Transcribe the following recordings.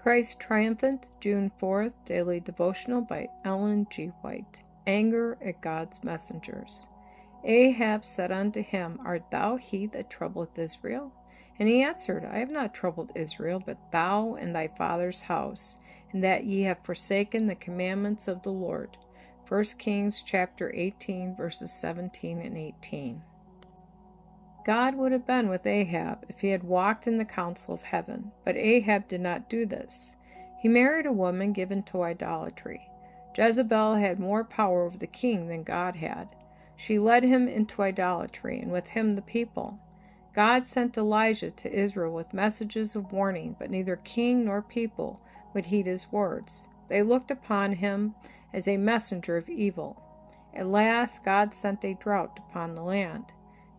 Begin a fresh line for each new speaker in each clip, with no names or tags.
Christ Triumphant, June 4th, Daily Devotional by Ellen G. White. Anger at God's messengers. Ahab said unto him, Art thou he that troubleth Israel? And he answered, I have not troubled Israel, but thou and thy father's house, and that ye have forsaken the commandments of the Lord. 1 Kings chapter 18, verses 17 and 18. God would have been with Ahab if he had walked in the counsel of heaven, but Ahab did not do this. He married a woman given to idolatry. Jezebel had more power over the king than God had. She led him into idolatry, and with him the people. God sent Elijah to Israel with messages of warning, but neither king nor people would heed his words. They looked upon him as a messenger of evil. At last God sent a drought upon the land.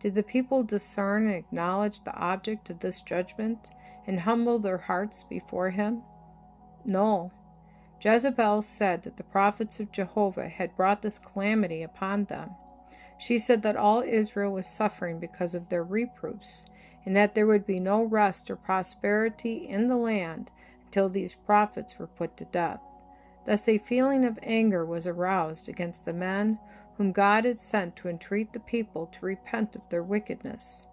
Did the people discern and acknowledge the object of this judgment and humble their hearts before him? No. Jezebel said that the prophets of Jehovah had brought this calamity upon them. She said that all Israel was suffering because of their reproofs, and that there would be no rest or prosperity in the land until these prophets were put to death. Thus a feeling of anger was aroused against the men whom God had sent to entreat the people to repent of their wickedness.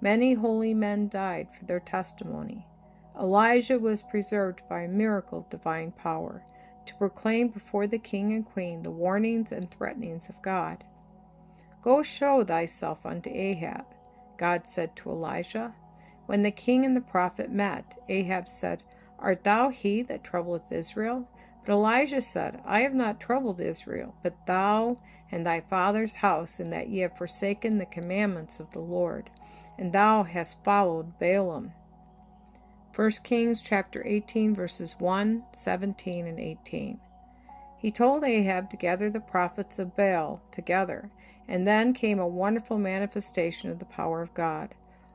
Many holy men died for their testimony. Elijah was preserved by a miracle of divine power, to proclaim before the king and queen the warnings and threatenings of God. Go show thyself unto Ahab, God said to Elijah. When the king and the prophet met, Ahab said, Art thou he that troubleth Israel? But Elijah said, I have not troubled Israel, but thou and thy father's house, and that ye have forsaken the commandments of the Lord, and thou hast followed Baalim. 1 Kings chapter 18, verses 1, 17, and 18. He told Ahab to gather the prophets of Baal together, and then came a wonderful manifestation of the power of God.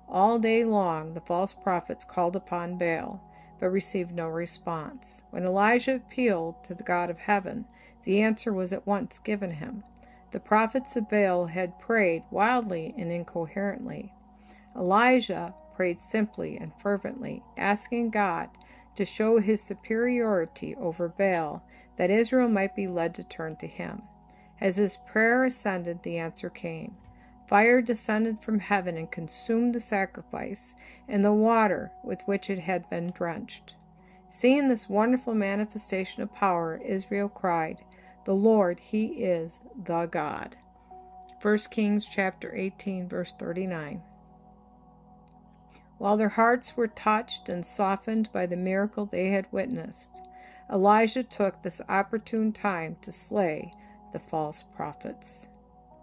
All day long the false prophets called upon Baal, but received no response. When Elijah appealed to the God of heaven, the answer was at once given him. The prophets of Baal had prayed wildly and incoherently. Elijah prayed simply and fervently, asking God to show his superiority over Baal, that Israel might be led to turn to him. As his prayer ascended, the answer came. Fire descended from heaven and consumed the sacrifice and the water with which it had been drenched. Seeing this wonderful manifestation of power, Israel cried, The Lord, He is the God. 1 Kings chapter 18, verse 39. While their hearts were touched and softened by the miracle they had witnessed, Elijah took this opportune time to slay the false prophets.